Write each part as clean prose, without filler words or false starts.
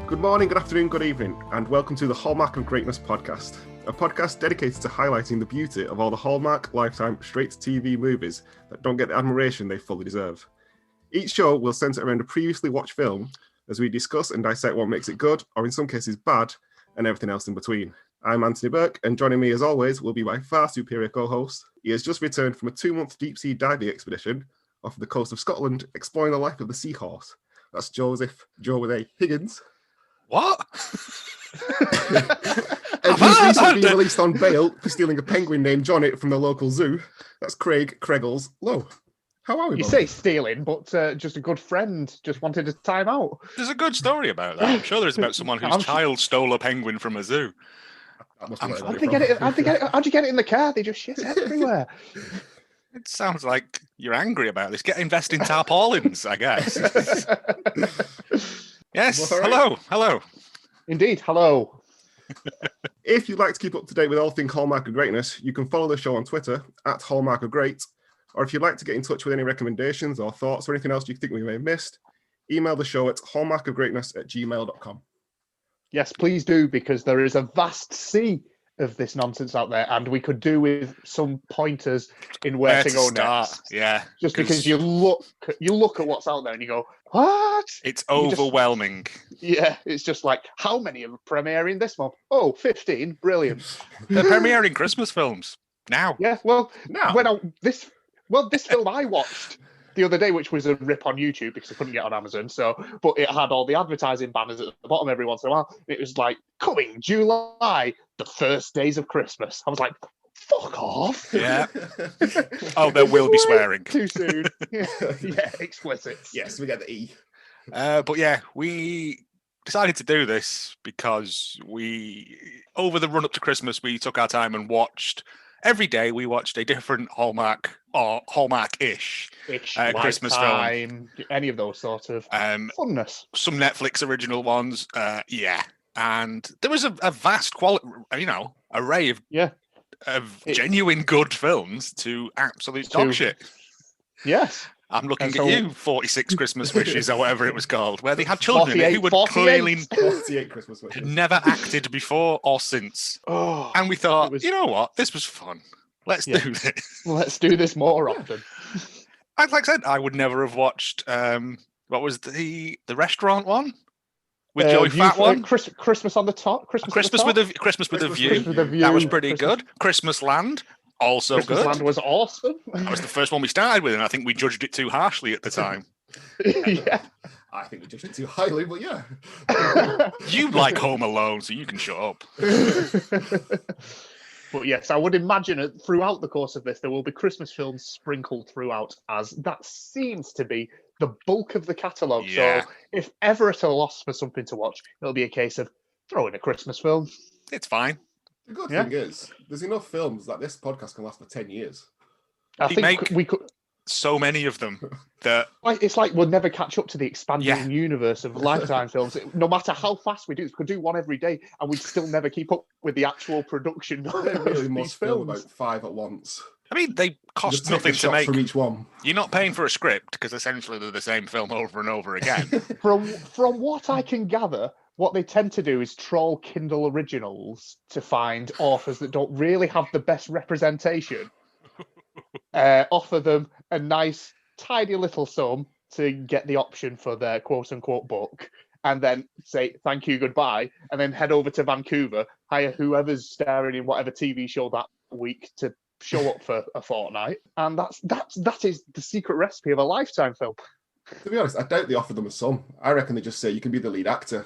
Good morning, good afternoon, good evening, and welcome to the Hallmark of Greatness podcast, a podcast dedicated to highlighting the beauty of all the Hallmark, Lifetime, straight-to-TV movies that don't get the admiration they fully deserve. Each show will centre around a previously watched film as we discuss and dissect what makes it good, or in some cases bad, and everything else in between. I'm Anthony Burke, and joining me as always will be my far superior co-host. He has just returned from a 2-month deep-sea diving expedition off the coast of Scotland, exploring the life of the seahorse. That's Joe with a Higgins. What? And he's recently been released on bail for stealing a penguin named Johnny from the local zoo. That's Craig Creggles Low. How are we? You say stealing, but just a good friend just wanted a time out. There's a good story about that. I'm sure there's about someone whose child stole a penguin from a zoo. How'd you get it in the car? They just shit everywhere. It sounds like you're angry about this. Invest in tarpaulins, I guess. Yes, Well, hello. Indeed, hello. If you'd like to keep up to date with all things Hallmark of Greatness, you can follow the show on Twitter at Hallmark of Great. Or if you'd like to get in touch with any recommendations or thoughts or anything else you think we may have missed, email the show at hallmarkofgreatness@gmail.com. Yes, please do, because there is a vast sea of this nonsense out there, and we could do with some pointers in where to go start. next. Yeah, just because you look at what's out there and you go, what? It's overwhelming. It's just like, how many are premiering this month? Oh, 15. Brilliant. They're premiering Christmas films now. Yeah, well, Now. This film I watched the other day, which was a rip on YouTube because I couldn't get on Amazon. But it had all the advertising banners at the bottom every once in a while. It was like, coming July, the first days of Christmas. I was like, fuck off. Yeah. Oh, there will be swearing. Too soon. Yeah, explicit. Yes, we get the E. But yeah, we decided to do this because over the run up to Christmas, we took our time and watched. Every day we watched a different Hallmark or Hallmark-ish Christmas film. Any of those sort of funness. Some Netflix original ones, and there was a vast quality, array of genuine good films to absolute dog shit. Yes. I'm looking at you, 46 Christmas Wishes or whatever it was called, where they had children in it who would clearly 48 Christmas Wishes. never acted before or since. Oh, and we thought, you know what, this was fun. Let's do this. Let's do this more often. Like I said, I would never have watched, what was the restaurant one? With Joey Fat one? Christmas on the Top. Christmas with a View. That was pretty good. Christmas Land. Also Christmas good. Land was awesome. That was the first one we started with, and I think we judged it too harshly at the time. Yeah. I think we judged it too highly, but yeah. You like Home Alone, so you can shut up. But yes, I would imagine throughout the course of this, there will be Christmas films sprinkled throughout, as that seems to be the bulk of the catalogue. Yeah. So if ever at a loss for something to watch, it'll be a case of throw in a Christmas film. It's fine. The good thing is, there's enough films that this podcast can last for 10 years. I think we could. So many of them that It's like we'll never catch up to the expanding universe of Lifetime films. No matter how fast we do, we could do one every day, and we'd still never keep up with the actual production. They really of must these film films. about 5 at once. I mean, they cost Just take nothing the to shots make. from each one. You're not paying for a script because essentially they're the same film over and over again. From what I can gather, what they tend to do is troll Kindle originals to find authors that don't really have the best representation. Offer them a nice, tidy little sum to get the option for their quote-unquote book, and then say thank you, goodbye, and then head over to Vancouver, hire whoever's starring in whatever TV show that week to show up for a fortnight, and that is the secret recipe of a Lifetime film. To be honest, I doubt they offered them a sum. I reckon they just say you can be the lead actor.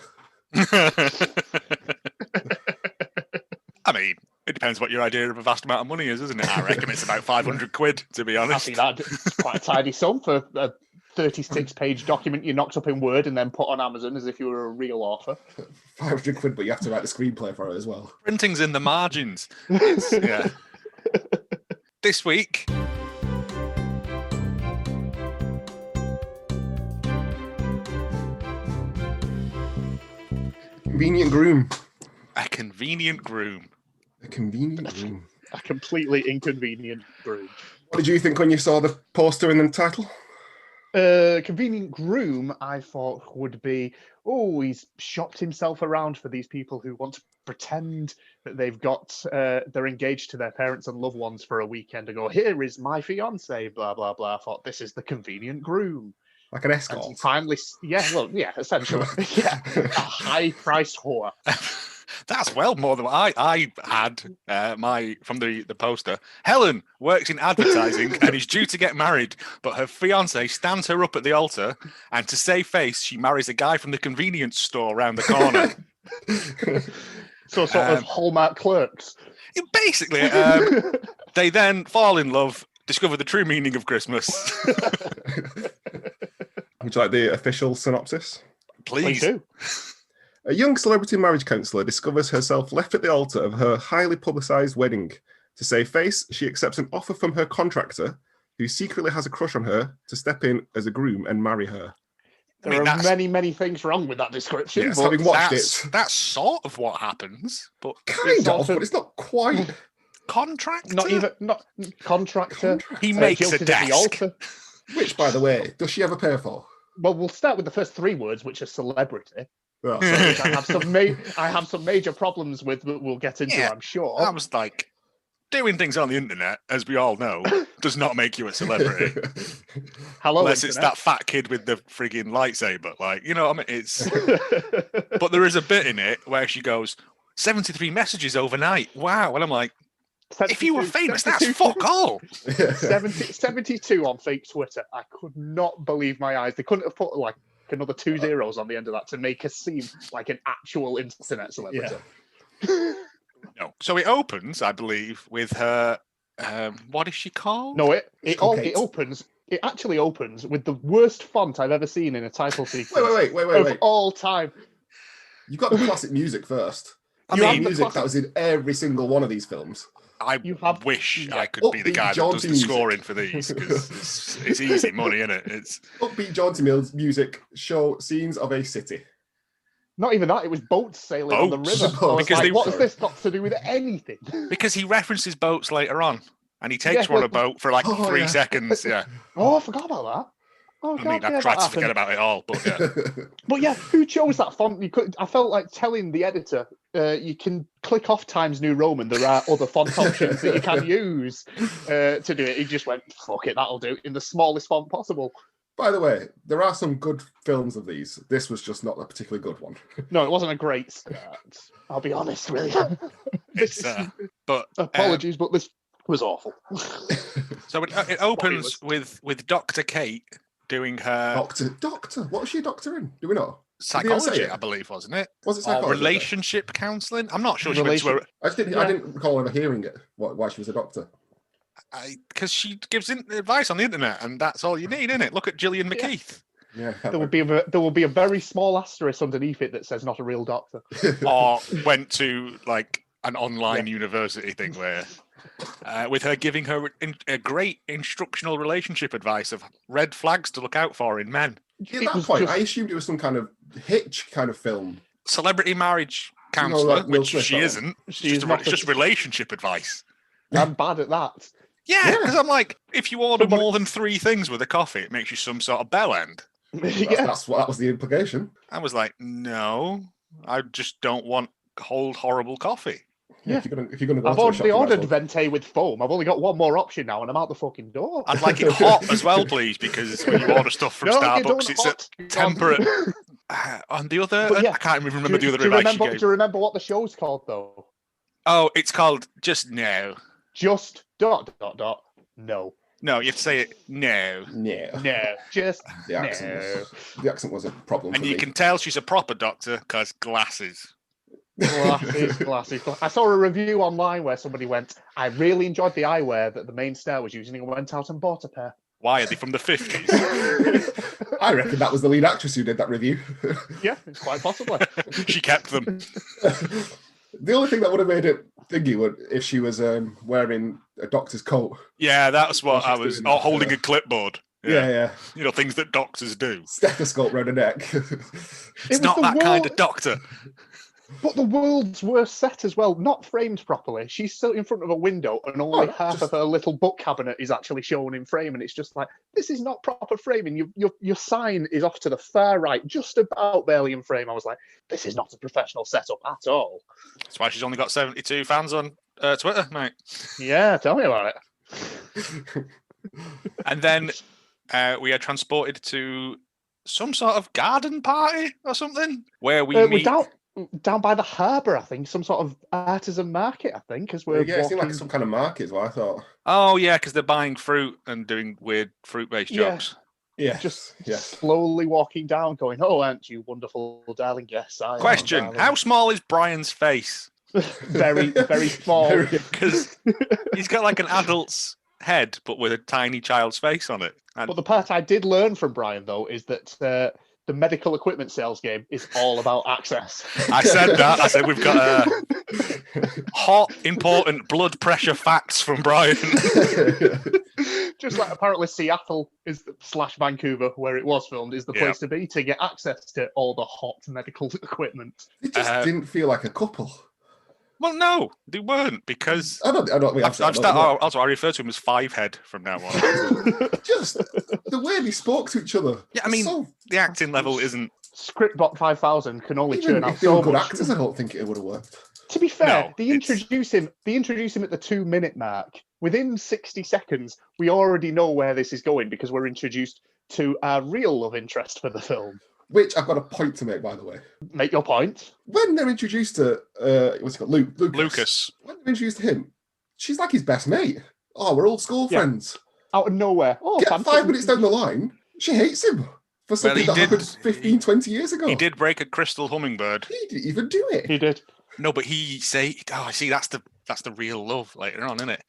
I mean, it depends what your idea of a vast amount of money is, isn't it? I reckon it's about 500 quid, to be honest. I think that's quite a tidy sum for a 36-page document you knocked up in Word and then put on Amazon as if you were a real author. 500 quid, but you have to write the screenplay for it as well. Printing's in the margins. Yeah. This week, Convenient Groom. A Convenient Groom. A Convenient Groom. A completely inconvenient groom. What did you think when you saw the poster and the title? Convenient Groom, I thought would be, he's shopped himself around for these people who want to pretend that they're engaged to their parents and loved ones for a weekend and go, here is my fiance, blah, blah, blah. I thought, this is the Convenient Groom. Like an escort. And timely, essentially. Yeah, a high-priced whore. That's well more than what I had from the poster. Helen works in advertising and is due to get married, but her fiance stands her up at the altar, and to save face, she marries a guy from the convenience store around the corner. So sort of Hallmark Clerks. Basically, they then fall in love, discover the true meaning of Christmas. Would you like the official synopsis? Please. do. A young celebrity marriage counsellor discovers herself left at the altar of her highly publicised wedding. To save face, she accepts an offer from her contractor, who secretly has a crush on her, to step in as a groom and marry her. There are many, many things wrong with that description. Yes, having watched it. That's sort of what happens, but Kind of, but it's not quite. Contractor? Not contractor. He makes a jilted at desk. the altar. Which, by the way, does she ever pay for? Well, we'll start with the first three words, which are celebrity. Oh, Which I have some major problems with that we'll get into, I'm sure. I was like, doing things on the internet, as we all know, does not make you a celebrity. Hello, Unless internet. it's that fat kid with the frigging lightsaber. Like, you know what I mean? It's. But there is a bit in it where she goes, 73 messages overnight. Wow. And I'm like, if you were famous, that's fuck all. 72 on fake Twitter. I could not believe my eyes. They couldn't have put like another 2 zeros on the end of that to make her seem like an actual internet celebrity. Yeah. No. So it opens, I believe, with her. What is she called? No, it opens. It actually opens with the worst font I've ever seen in a title sequence. Wait. All time. You've got the classic music first. I You mean, have music that was in every single one of these films. I wish I could be the Upbeat, guy that jaunty does the music. scoring for these, because it's easy money, isn't it? It's Upbeat jaunty music show scenes of a city. Not even that. It was boats sailing on the Boats. river. I was Because like, they- what has this got to do with anything? because he references boats later on, and he takes Yeah, one a boat for like 3 yeah. seconds. Yeah, Oh, I forgot about that. Oh, I mean, I've tried to forget about it all, but yeah. But yeah, who chose that font? I felt like telling the editor, you can click off Times New Roman. There are other font options that you can use to do it. He just went, fuck it, that'll do, in the smallest font possible. By the way, there are some good films of these. This was just not a particularly good one. No, it wasn't a great start. I'll be honest, really. It's but Apologies, but this was awful. so it opens with Dr. Kate doing her Doctor. What was she a doctor in? Do we know? psychology, I believe, wasn't it? Was it Or psychology? relationship counselling? I'm not sure. She went to her I didn't recall ever hearing it. Why she was a doctor. because she gives advice on the internet, and that's all you need, isn't it? Look at Gillian McKeith. Yeah. There will be a very small asterisk underneath it that says not a real doctor. Or went to like an online university thing where with her giving her a great instructional relationship advice of red flags to look out for in men. At that point, I assumed it was some kind of Hitch kind of film. Celebrity marriage counselor, like Will which Smith, she that isn't. She's It's just relationship advice. I'm bad at that. Yeah, Yeah. because I'm like, if you order more than 3 things with a coffee, it makes you some sort of bell end. That's what that was the implication. I was like, no, I just don't want cold, horrible coffee. Yeah. If you're gonna go I've to a shop, already you might as ordered well. vente with foam. I've only got one more option now, and I'm out the fucking door. I'd like it hot as well, please, because when you order stuff from No, you Starbucks, don't it's hot. at temperate. On the other, But yeah, I can't even remember the other do you advice she remember, gave. do you remember what the show's called, though? Oh, it's called Just No. Just ... No. No, you have to say it no. Yeah. No. Just The accent, the accent was a problem And for you me. can tell she's a proper doctor because glasses. Glasses. I saw a review online where somebody went, I really enjoyed the eyewear that the main star was using and went out and bought a pair. Why are they from the 50s? I reckon that was the lead actress who did that review. Yeah, it's quite possibly. She kept them. The only thing that would have made it thingy would if she was wearing a doctor's coat. Yeah, that's what I was. doing, Or holding a clipboard. Yeah. You know, things that doctors do. Stethoscope round her neck. It's not that kind of doctor. But the world's worst set as well, not framed properly. She's still in front of a window, and only half of her little book cabinet is actually shown in frame. And it's just like, this is not proper framing. Your sign is off to the far right, just about barely in frame. I was like, this is not a professional setup at all. That's why she's only got 72 fans on Twitter, mate. Yeah, tell me about it. And then we are transported to some sort of garden party or something where we meet. We're down by the harbour, I think, some sort of artisan market, I think, as we're it seemed like some kind of market is what I thought. Oh, yeah, because they're buying fruit and doing weird fruit-based jokes. Yeah, just slowly walking down, going, "Oh, aren't you wonderful, darling?" Yes, I am. Question: how small is Brian's face? Very, very small. Because he's got like an adult's head, but with a tiny child's face on it. And but the part I did learn from Brian, though, is that the medical equipment sales game is all about access. I said that. I said we've got hot, important blood pressure facts from Brian. Just like apparently Seattle is / Vancouver, where it was filmed, is the place to be to get access to all the hot medical equipment. It just didn't feel like a couple. Well, no, they weren't, because I refer to him as Fivehead from now on. Just the way they spoke to each other. Yeah, I mean, the acting level isn't. Scriptbot 5000 can only Even churn out if they so were good much. actors, I don't think it would have worked. To be fair, No, they introduce him at the 2-minute mark. Within 60 seconds, we already know where this is going because we're introduced to our real love interest for the film. Which I've got a point to make, by the way. Make your point. When they're introduced to what's it called, Lucas. When they're introduced to him, she's like his best mate. Oh, we're old school friends. Out of nowhere. Oh, Get 5 minutes down the line, she hates him for something that happened 15, 20 years ago. He did break a crystal hummingbird. He didn't even do it. He did. No, but he say, "Oh, I see. That's the real love later on, isn't it?"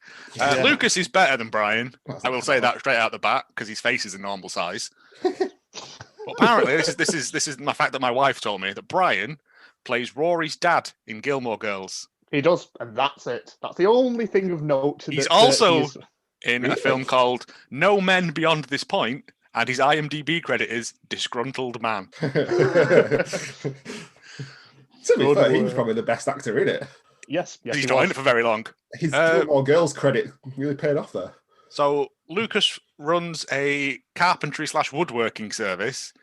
Lucas is better than Brian. I will say that straight out the bat because his face is a normal size. But apparently, this is my fact that my wife told me that Brian plays Rory's dad in Gilmore Girls. He does, and that's it. That's the only thing of note. He's also in a film called No Men Beyond This Point, and his IMDb credit is Disgruntled Man. To be fair, he was probably the best actor in it. Yes, He's not in it for very long. His Gilmore Girls credit really paid off there. So Lucas runs a carpentry / woodworking service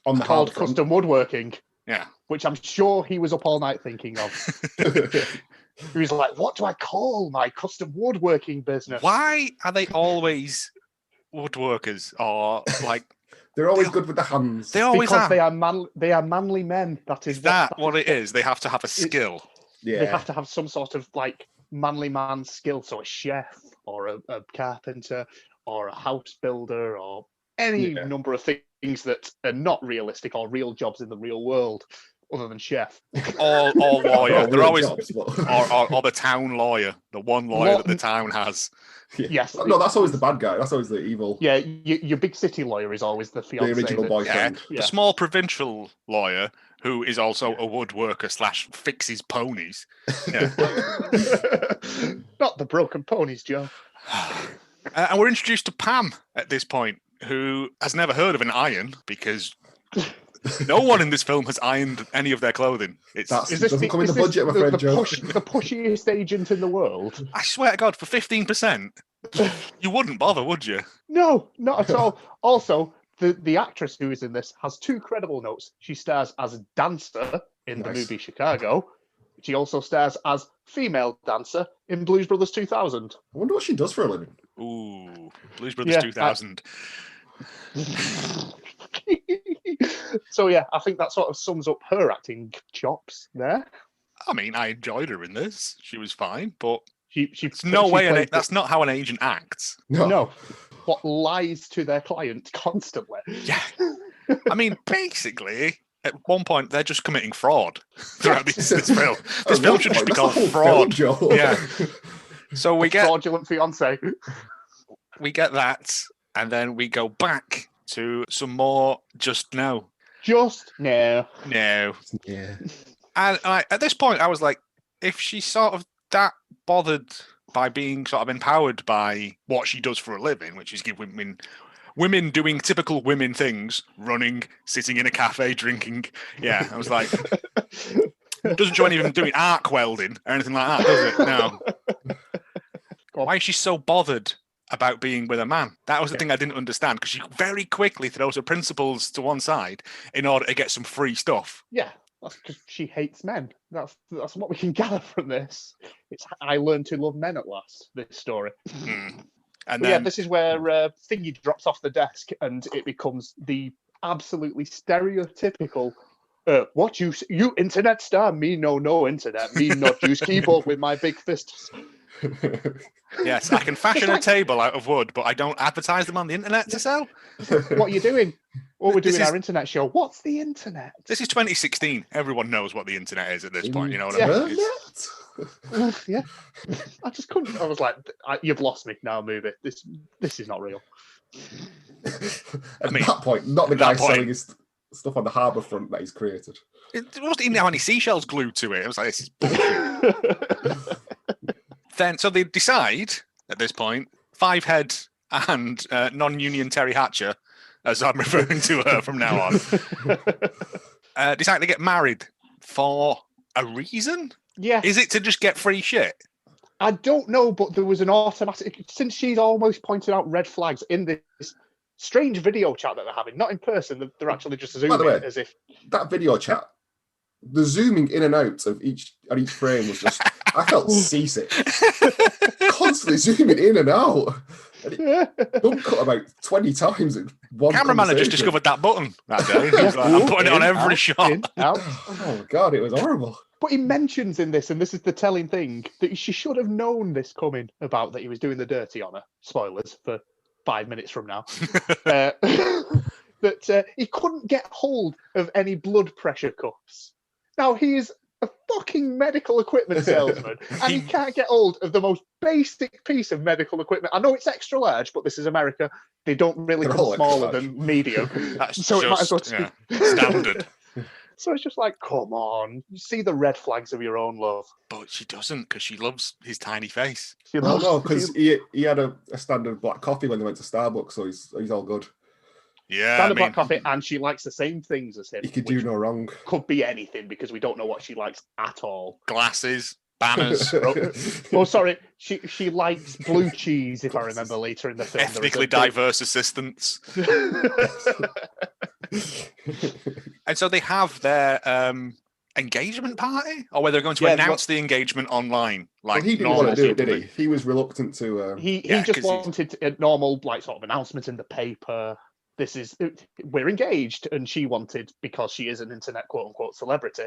called Custom Woodworking. Yeah, which I'm sure he was up all night thinking of. He was like, "What do I call my custom woodworking business?" Why are they always woodworkers or like? They're always good with the hands. They always because are. They are manly men. That is what it is. They have to have a skill. They have to have some sort of like manly man skill. So a chef or a carpenter or a house builder or any number of things that are not realistic or real jobs in the real world, other than chef. Or lawyer. They're always jobs, or the town lawyer, the one lawyer that the town has. Yes. No, that's always the bad guy. That's always the evil. Yeah, your big city lawyer is always the fiancé. The original boyfriend. The small provincial lawyer who is also a woodworker / fixes ponies. Yeah. Not the broken ponies, Joe. And we're introduced to Pam at this point, who has never heard of an iron because no one in this film has ironed any of their clothing. Doesn't come in the budget, I'm afraid, Joe. The pushiest agent in the world. I swear to God, for 15%, you wouldn't bother, would you? No, not at all. Also, the actress who is in this has 2 credible notes. She stars as a dancer in the movie Chicago. She also stars as female dancer in Blues Brothers 2000. I wonder what she does for a living. Ooh, Blues Brothers 2000. So yeah, I think that sort of sums up her acting chops there. I mean, I enjoyed her in this. She was fine, but that's that's not how an agent acts. No. What lies to their client constantly. Yeah. I mean, basically, at one point, they're just committing fraud throughout this film. This film should just be called Fraud. Yeah. So we get fraudulent fiance. We get that, and then we go back to some more just now. Just now. No. Yeah. And at this point, I was like, if she's sort of that bothered by being sort of empowered by what she does for a living, which is give women doing typical women things, running, sitting in a cafe, drinking. Yeah, I was like, Doesn't show any of them doing arc welding or anything like that, does it? No. Why is she so bothered about being with a man? That was the thing I didn't understand, because she very quickly throws her principles to one side in order to get some free stuff. Yeah, that's because she hates men. That's what we can gather from this. It's I learned to love men at last. This story. And then, this is where Thingy drops off the desk, and it becomes the absolutely stereotypical. What you internet star? Me no internet. Me not use keyboard with my big fists. Yes, I can fashion a table out of wood, but I don't advertise them on the internet to sell. What are you doing? Well, we're doing our internet show. What's the internet? This is 2016. Everyone knows what the internet is at this point. You know what I mean? Yeah. I just couldn't. I was like, "You've lost me now. Move it. This is not real." At that point, not the guy selling his stuff on the harbour front that he's created. It wasn't even how many seashells glued to it. I was like, this is bullshit. Then, so they decide at this point, Fivehead and non-union Terry Hatcher, as I'm referring to her from now on, decide to get married for a reason? Yeah. Is it to just get free shit? I don't know, but there was an automatic, since she's almost pointed out red flags in this strange video chat that they're having, not in person, they're actually just zooming. By the way, as if that video chat, the zooming in and out of each frame was just, I felt seasick. Constantly zooming in and out. And it don't cut about 20 times in one cameraman had just discovered that button that day. Like, I'm putting it on every shot. Oh my God, it was horrible. But he mentions in this, and this is the telling thing, that she should have known this coming about, that he was doing the dirty on her. Spoilers for 5 minutes from now. That he couldn't get hold of any blood pressure cuffs. Now, he is a fucking medical equipment salesman, and he can't get hold of the most basic piece of medical equipment. I know it's extra large, but this is America. They don't really come smaller than medium. That's so just, it might as well standard. So it's just like, come on, you see the red flags of your own love. But she doesn't, because she loves his tiny face. No, because he had a standard black coffee when they went to Starbucks, so he's all good. Yeah, standard black coffee, and she likes the same things as him. He could do no wrong. Could be anything, because we don't know what she likes at all. Glasses, banners. Oh, sorry, she likes blue cheese, if I remember later in the film. Ethnically diverse assistants. And so they have their engagement party, or whether they're going to announce the engagement online. Like, he didn't want to do it, did he? He was reluctant to. He just wanted a normal, like, sort of announcement in the paper. We're engaged, and she wanted, because she is an internet quote unquote celebrity,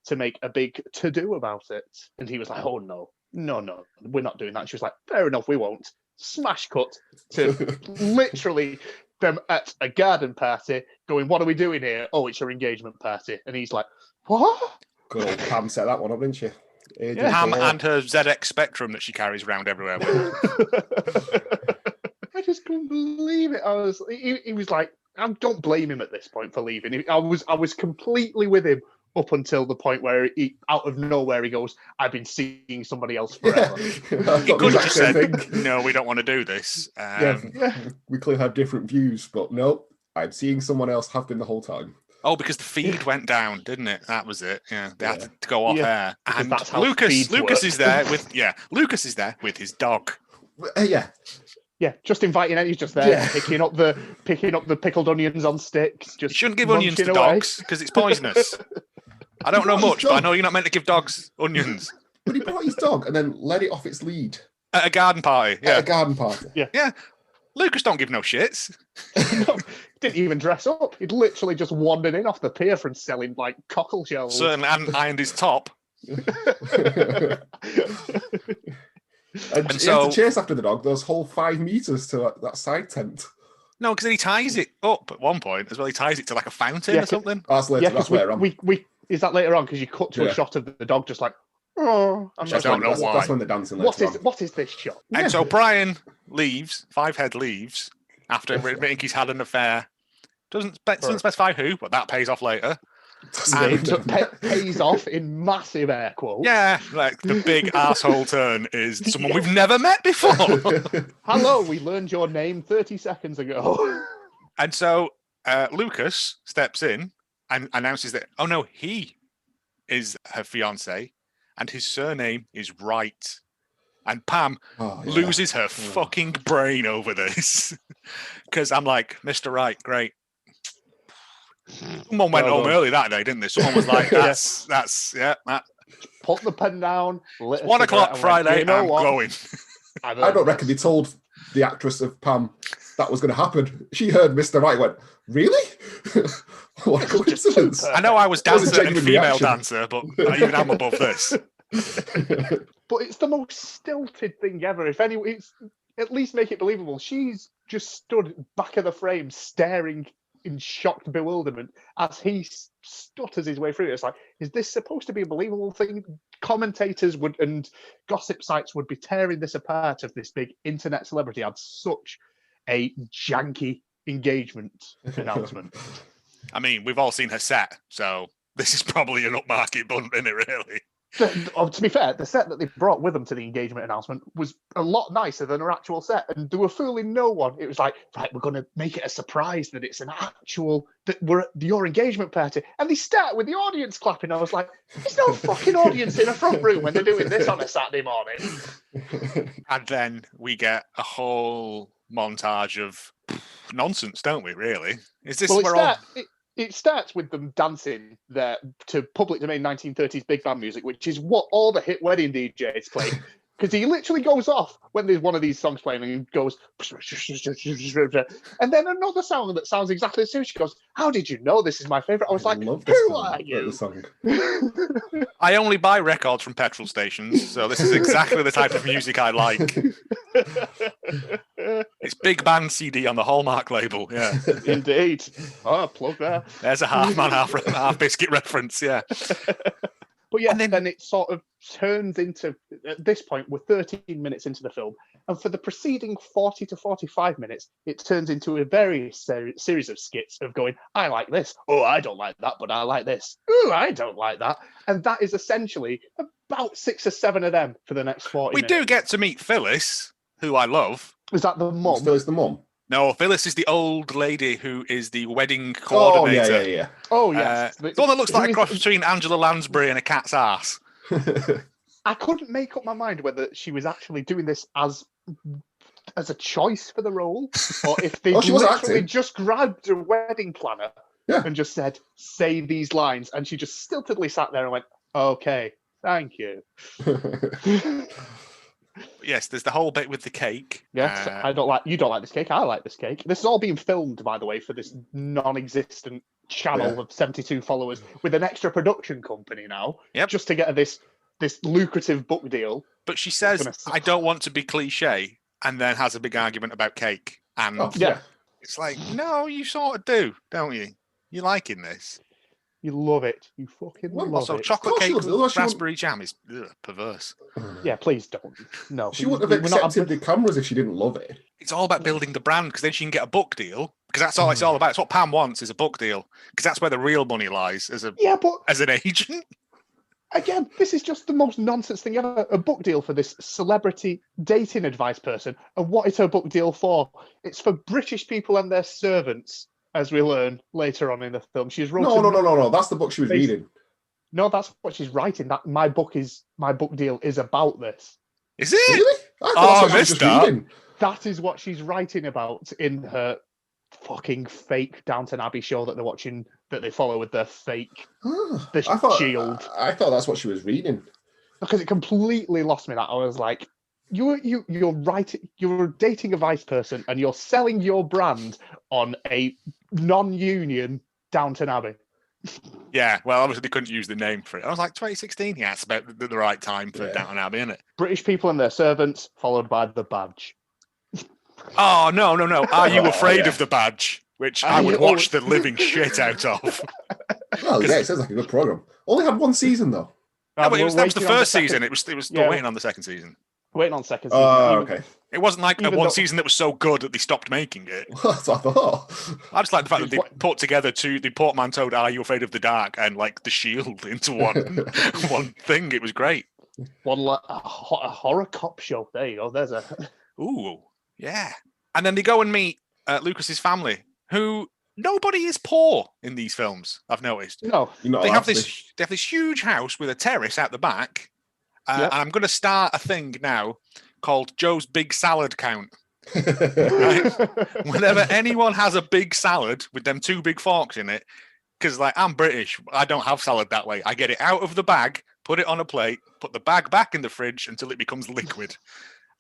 to make a big to do about it. And he was like, "Oh no, we're not doing that." She was like, "Fair enough, we won't." Smash cut to literally them at a garden party going, "What are we doing here?" "Oh, it's your engagement party." And he's like, "What?" Good old Pam set that one up, didn't she? Pam and her ZX Spectrum that she carries around everywhere with her. I just couldn't believe it. He was like, don't blame him at this point for leaving. I was completely with him up until the point where he, out of nowhere, he goes, "I've been seeing somebody else forever." Yeah. He could have just said, "No, we don't want to do this." We clearly have different views, but no, I'm seeing someone else, have been the whole time. Oh, because the feed went down, didn't it? That was it. Yeah, they had to go off air. And that's how Lucas is there with his dog. Yeah, just inviting him. He's just there, picking up the pickled onions on sticks. Just you shouldn't give onions to dogs because it's poisonous. I don't know much, but I know you're not meant to give dogs onions. But he brought his dog and then let it off its lead at a garden party. Yeah, at a garden party. Yeah. Lucas don't give no shits. No, didn't even dress up. He'd literally just wandered in off the pier from selling like cockle shells. Certainly hadn't ironed his top. And he had to chase after the dog those whole 5 meters to that side tent. No, because he ties it up at one point as well. He ties it to like a fountain or something. Oh, that's later. That's later on. Is that later on? Because you cut to a shot of the dog just like, oh. I don't know why. That's when they're dancing. What is this shot? And so Brian leaves, Fivehead leaves, after admitting he's had an affair. Doesn't specify who, but that pays off later. Pays off in massive air quotes. Yeah, like the big asshole turn is someone we've never met before. Hello, we learned your name 30 seconds ago. And so Lucas steps in and announces that, oh no, he is her fiance, and his surname is Wright. And Pam loses her fucking brain over this. Because I'm like, Mr. Wright, great. Someone went home early that day, didn't they? Someone was like, that. Put the pen down. 1 o'clock Friday, I'm going. I don't reckon they told the actress of Pam that was going to happen. She heard Mr. Right, went, really? What a coincidence. I know I was dancer and female dancer, but even I'm above this. But it's the most stilted thing ever. If any, it's at least make it believable. She's just stood back of the frame, staring in shocked bewilderment as he stutters his way through it. It's like, is this supposed to be a believable thing? Commentators would and gossip sites would be tearing this apart if this big internet celebrity had such a janky engagement announcement. I mean, we've all seen her set, so this is probably an upmarket bunt, isn't it, really? To be fair, the set that they brought with them to the engagement announcement was a lot nicer than her actual set, and they were fooling no one. It was like, right, we're going to make it a surprise that it's an actual, that we're at your engagement party, and they start with the audience clapping. I was like, there's no fucking audience in a front room when they're doing this on a Saturday morning. And then we get a whole montage of nonsense, don't we, really? Is this It starts with them dancing there to public domain 1930s big band music, which is what all the hit wedding DJs play. Because he literally goes off when there's one of these songs playing and he goes, and then another song that sounds exactly the same. She goes, how did you know this is my favourite? I was like, who are you? I only buy records from petrol stations, so this is exactly the type of music I like. It's big band CD on the Hallmark label, yeah. Indeed. Oh, plug there. There's a half man, half biscuit reference, yeah. But yeah, then it sort of turns into, at this point, we're 13 minutes into the film, and for the preceding 40 to 45 minutes, it turns into a very series of skits of going, I like this, oh, I don't like that, but I like this, oh, I don't like that. And that is essentially about 6 or 7 of them for the next 40 minutes. We do get to meet Phyllis, who I love. Is that the mum? Phyllis the mum? No, Phyllis is the old lady who is the wedding coordinator. Oh, yeah. Oh, yes. The one that looks like a cross between Angela Lansbury and a cat's ass. I couldn't make up my mind whether she was actually doing this as a choice for the role, or if they literally just grabbed a wedding planner and just said, say these lines, and she just stiltedly sat there and went, okay, thank you. Yes, there's the whole bit with the cake. Yes, you don't like this cake. I like this cake. This is all being filmed, by the way, for this non-existent channel of 72 followers with an extra production company now, just to get this lucrative book deal. But she says, I don't want to be cliche, and then has a big argument about cake. And it's like, no, you sort of do, don't you? You're liking this. You love it. You fucking love it. Also, chocolate cake with raspberry jam is perverse. Yeah, please don't. No. She wouldn't have accepted the cameras if she didn't love it. It's all about building the brand, because then she can get a book deal. Because that's all it's all about. It's what Pam wants, is a book deal. Because that's where the real money lies as an agent. Again, this is just the most nonsense thing ever. A book deal for this celebrity dating advice person. And what is her book deal for? It's for British people and their servants, as we learn later on in the film. She's wrote No. That's the book she was reading. No, that's what she's writing. That my book deal is about this. Is it? Really? I missed that. That is what she's writing about in her fucking fake Downton Abbey show that they're watching, that they follow with their fake Shield. I thought that's what she was reading. Because it completely lost me that. I was like, you're dating a vice person and you're selling your brand on a non-union Downton Abbey. Yeah, well, obviously they couldn't use the name for it. I was like, 2016? Yeah, it's about the right time for Downton Abbey, isn't it? British people and their servants, followed by the badge. Oh, no. Are you afraid of the badge? Which I would watch the living shit out of. Well, yeah, it sounds like a good programme. Only had one season, though. No, but that was the first season. It was still waiting on the second season. Waiting on second season. Oh, okay. It wasn't like one season that was so good that they stopped making it. That's what I thought. I just like the fact that they put together they portmanteaued Are You Afraid of the Dark and like The Shield into one thing. It was great. A horror cop show. There you go. There's a... Ooh, yeah. And then they go and meet Lucas's family, who nobody is poor in these films. I've noticed. No. You're not They allowed have to this huge house with a terrace out the back. Yep. And I'm going to start a thing now called Joe's Big Salad Count. be. Right. Whenever anyone has a big salad with them 2 big forks in it, because like I'm British, I don't have salad that way. I get it out of the bag, put it on a plate, put the bag back in the fridge until it becomes liquid,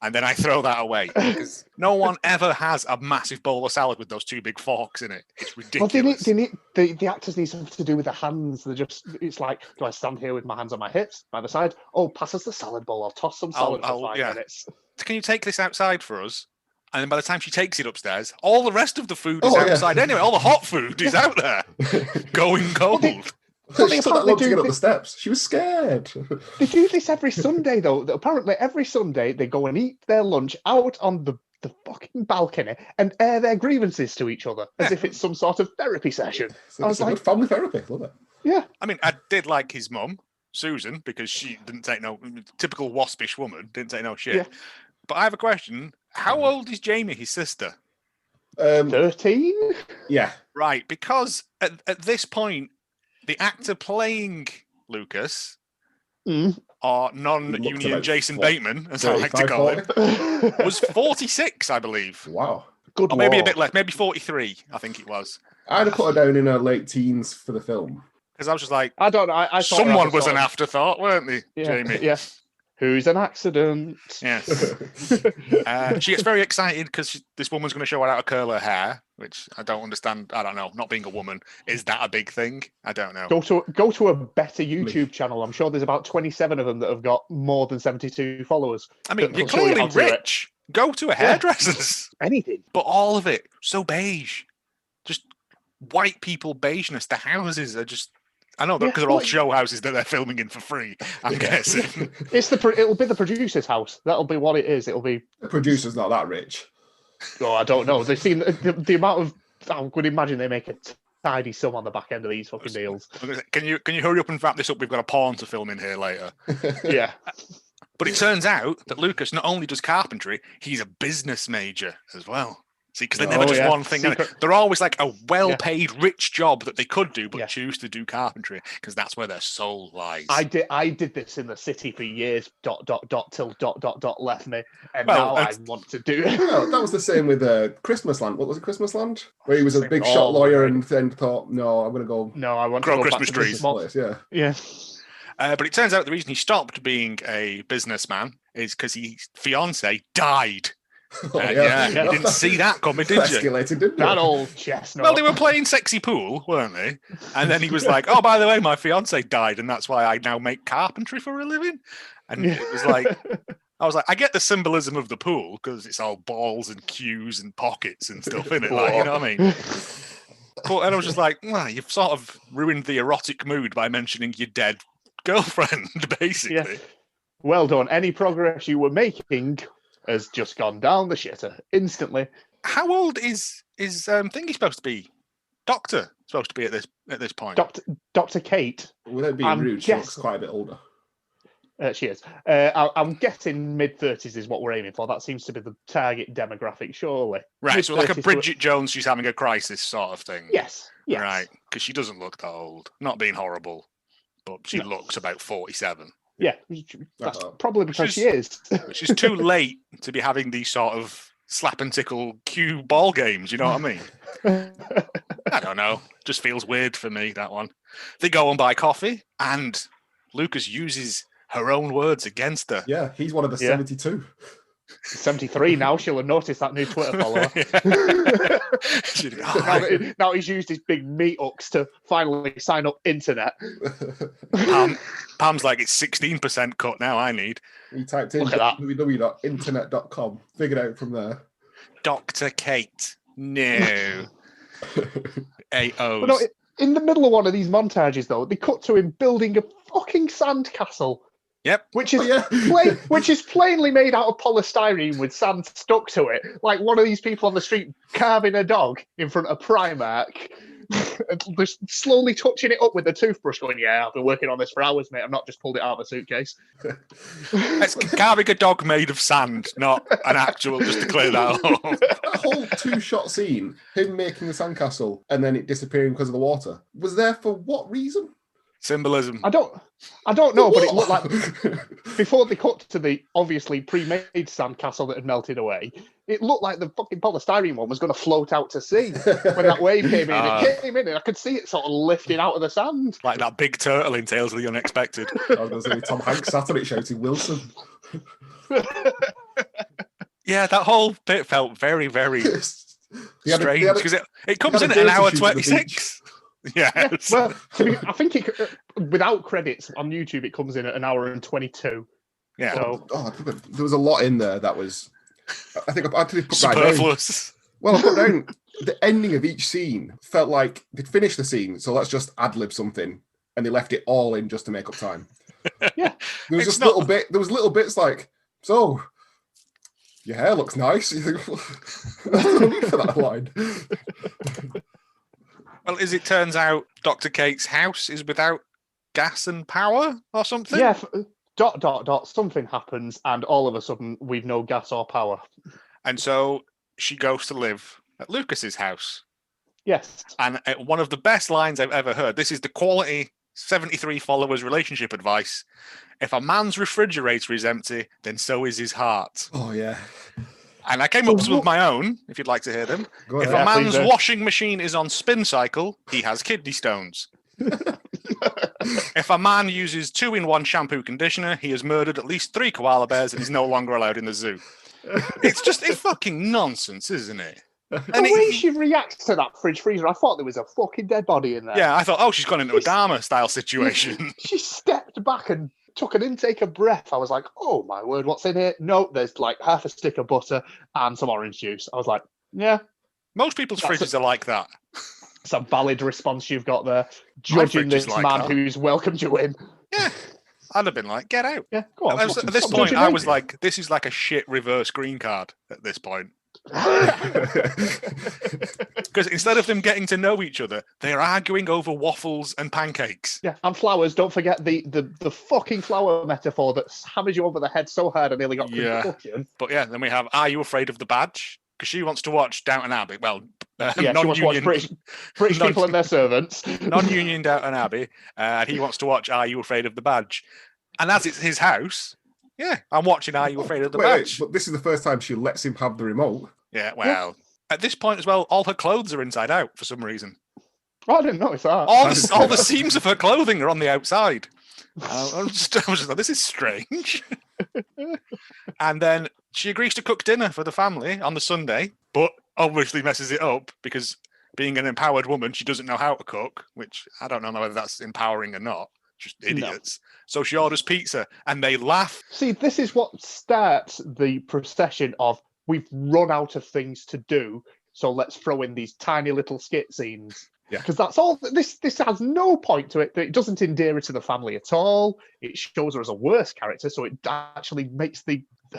and then I throw that away. Because no one ever has a massive bowl of salad with those 2 big forks in it. It's ridiculous. Well, the actors need something to do with the hands. It's like, do I stand here with my hands on my hips by the side? Oh, pass us the salad bowl. I'll toss some salad for 5 minutes. Can you take this outside for us? And then by the time she takes it upstairs, all the rest of the food is outside anyway. All the hot food is out there, going cold. She took that long to get up the steps. She was scared. They do this every Sunday, though. Apparently, every Sunday they go and eat their lunch out on the fucking balcony and air their grievances to each other as if it's some sort of therapy session. So it's like family therapy. Love it. Yeah. I mean, I did like his mum, Susan, because she didn't take no typical waspish woman, didn't take no shit. Yeah. But I have a question. How old is Jamie, his sister? 13? Yeah. Right, because at this point, the actor playing Lucas, or non-union about Jason Bateman, as I like to 35, call him, 40. was 46, I believe. Wow. Good Or maybe a lord. bit less, maybe 43, I think it was. I'd have put her down in her late teens for the film. Because I was just like, I don't know. I thought someone was sort an of- afterthought, weren't they, Yeah. Jamie? Yeah. Who's an accident? Yes. She gets very excited because this woman's going to show her how to curl her hair, which I don't understand. I don't know. Not being a woman, is that a big thing? I don't know. Go to a better YouTube channel. I'm sure there's about 27 of them that have got more than 72 followers. I mean, you're That'll show you clearly how to do it. rich. Go to a hairdresser's. Anything. But all of it, so beige. Just white people beigeness. The houses are just... I know because they're all show houses that they're filming in for free, I'm guessing. It'll be the producer's house. That'll be what it is. It'll be... The producer's not that rich. Oh, I don't know. They've seen the amount of... I would imagine they make a tidy sum on the back end of these fucking deals. Can you hurry up and wrap this up? We've got a porn to film in here later. Yeah. But it turns out that Lucas not only does carpentry, he's a business major as well. See, because they're never just one thing. They're always like a well-paid, rich job that they could do, but choose to do carpentry because that's where their soul lies. I did this in the city for years. ... till ... left me, and now I want to do it. Well, that was the same with Christmas Land. What was it, Christmas Land? Where he was a big shot lawyer and then thought, no, I'm going to go. No, I want grow to go Christmas back to trees. the Place, yeah. Yeah. But it turns out the reason he stopped being a businessman is because his fiance died. Oh, You didn't see that coming, did you? Escalated, didn't That it? old chestnut. Well, they were playing sexy pool, weren't they? And then he was like, oh, by the way, my fiance died, and that's why I now make carpentry for a living. And it was like, I was like, I get the symbolism of the pool because it's all balls and cues and pockets and stuff in it, like, you know what I mean? But and I was just like, well, you've sort of ruined the erotic mood by mentioning your dead girlfriend, basically. Yeah. Well done. Any progress you were making has just gone down the shitter instantly. How old is Thingy supposed to be? Doctor supposed to be at this point. Dr. Kate. Without being rude, she looks quite a bit older. She is. I'm guessing mid-30s is what we're aiming for. That seems to be the target demographic, surely. Right, so like a Mid-30s Bridget Jones, she's having a crisis sort of thing. Yes. Right, because she doesn't look that old. Not being horrible, but she looks about 47. Yeah, that's probably because she is. She's too late to be having these sort of slap and tickle cue ball games, you know what I mean? I don't know. Just feels weird for me, that one. They go and buy coffee, and Lucas uses her own words against her. Yeah, he's one of the 72. 73 now. She'll have noticed that new Twitter follower. Now he's used his big meat hooks to finally sign up internet. Pam's like, it's 16% cut now, I need. He typed in www.internet.com, figured out from there. Dr. Kate. No. AOs. No, in the middle of one of these montages, though, they cut to him building a fucking sandcastle. Yep. Which is plainly made out of polystyrene with sand stuck to it. Like one of these people on the street carving a dog in front of Primark. Just slowly touching it up with the toothbrush, going, "Yeah, I've been working on this for hours, mate. I've not just pulled it out of a suitcase." It's carving a dog made of sand, not an actual, just to clear that up. That whole 2-shot scene, him making the sandcastle and then it disappearing because of the water, was there for what reason? Symbolism. I don't know, but it What? looked like before they cut to the obviously pre-made sandcastle that had melted away, it looked like the fucking polystyrene one was going to float out to sea when that wave came in. It came in, and I could see it sort of lifting out of the sand, Like that big turtle in Tales of the Unexpected. I was going to say Tom Hanks sat on it shouting Wilson. Yeah, that whole bit felt very, very They had a- strange they had a- because it comes they in had at a an hour data shoot at the 26. Yeah. Yeah, well, I think without credits on YouTube, it comes in at 1:22. Yeah. So there was a lot in there that was. I think I actually put right down. Superfluous. Well, I put down the ending of each scene felt like they'd finished the scene, so let's just ad lib something, and they left it all in just to make up time. Yeah, there was It's just not- little bit. There was little bits like, so your hair looks nice. You think, what's the need for that line? Well, as it turns out, Dr. Kate's house is without gas and power or something. yeah. Something happens, and all of a sudden we've no gas or power. And so she goes to live at Lucas's house. Yes. And one of the best lines I've ever heard. This is the quality 73 followers relationship advice. If a man's refrigerator is empty, then so is his heart. Oh yeah. And I came up with my own, if you'd like to hear them. Go If ahead. a Yeah, man's please do. washing machine is on spin cycle, he has kidney stones. If a man uses 2-in-1 shampoo conditioner, he has murdered at least 3 koala bears and is no longer allowed in the zoo. It's fucking nonsense, isn't it? The And way she reacts to that fridge freezer, I thought there was a fucking dead body in there. yeah, I thought, oh, she's gone into a Dharma style situation. She stepped back and took an intake of breath. I was like, oh my word, what's in here? No, there's like half a stick of butter and some orange juice. I was like, yeah, Most people's That's fridges are like that. it's a valid response you've got there. My Judging fridge is this like man that. who's welcomed you in. Yeah. I'd have been like, get out. Yeah, go on. At this stop point, judging I me. was like, this is like a shit reverse green card at this point. Because instead of them getting to know each other, they're arguing over waffles and pancakes. Yeah, and flowers. Don't forget the fucking flower metaphor that hammers you over the head so hard I nearly got Yeah. concussion. But yeah, then we have, are you afraid of the badge? Because she wants to watch Downton Abbey. Well, Yeah, she wants to watch non-union, British non- people and their servants. non-union Downton Abbey, and he wants to watch Are You Afraid of the Badge? And as it's his house, yeah, I'm watching Are You Afraid of the Wait, Badge? but this is the first time she lets him have the remote. Yeah, well, at this point as well, all her clothes are inside out for some reason. Oh, I didn't notice that. All the seams of her clothing are on the outside. I was just like, this is strange. And then she agrees to cook dinner for the family on the Sunday, but obviously messes it up because being an empowered woman, she doesn't know how to cook, which I don't know whether that's empowering or not. Just idiots. So she orders pizza and they laugh. See, this is what starts the procession of we've run out of things to do, so let's throw in these tiny little skit scenes. Yeah. Because that's all. This has no point to it. It doesn't endear her to the family at all. It shows her as a worse character, so it actually makes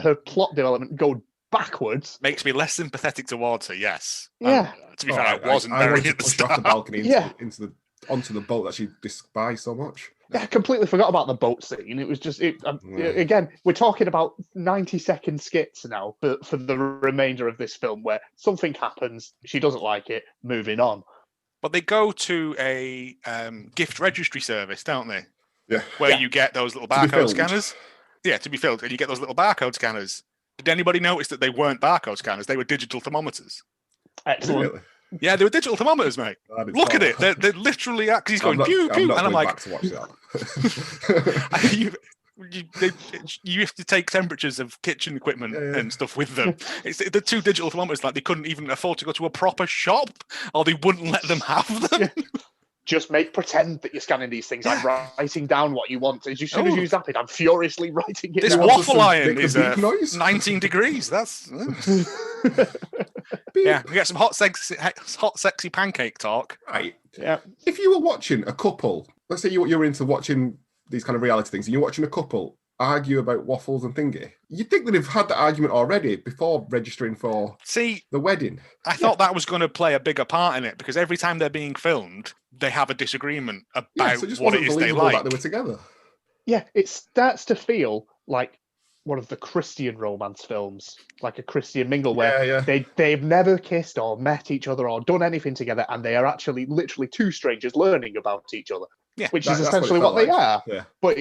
her plot development go backwards. Makes me less sympathetic towards her, yes. Yeah. To be fair, I wasn't I very wanted at the to push her off the start. balcony Yeah. onto the boat that she despised so much. Yeah, I completely forgot about the boat scene. It was just again, we're talking about 90-second skits now for the remainder of this film where something happens, she doesn't like it, moving on. But they go to a gift registry service, don't they? Yeah. Where Yeah. you get those little be barcode filmed. scanners. Yeah, to be filled. And you get those little barcode scanners. Did anybody notice that they weren't barcode scanners? They were digital thermometers. Excellent. Really? Yeah, they were digital thermometers, mate. I didn't Look at know. it. They're literally, because he's I'm going not- pew, I'm pew. not And I'm going like, back to watch that. you have to take temperatures of kitchen equipment Yeah. and stuff with them. It's the 2 digital thermometers, like they couldn't even afford to go to a proper shop, or they wouldn't let them have them. Just make pretend that you're scanning these things. I'm writing down what you want. As soon as you zap it, I'm furiously writing it This down. Also waffle some iron big- is the beep noise. 19 degrees. That's Beep. yeah. We get some hot, sexy pancake talk. Right. Yeah. If you were watching a couple, let's say you're into watching these kind of reality things, and you're watching a couple, argue about waffles and thingy. You'd think they'd have had that argument already before registering for the wedding. I thought that was going to play a bigger part in it because every time they're being filmed, they have a disagreement about so it just what wasn't it is they believable like. that they were together. Yeah, it starts to feel like one of the Christian romance films, like a Christian mingle, where they've never kissed or met each other or done anything together, and they are actually literally two strangers learning about each other. Yeah, which is essentially what they are. Yeah. But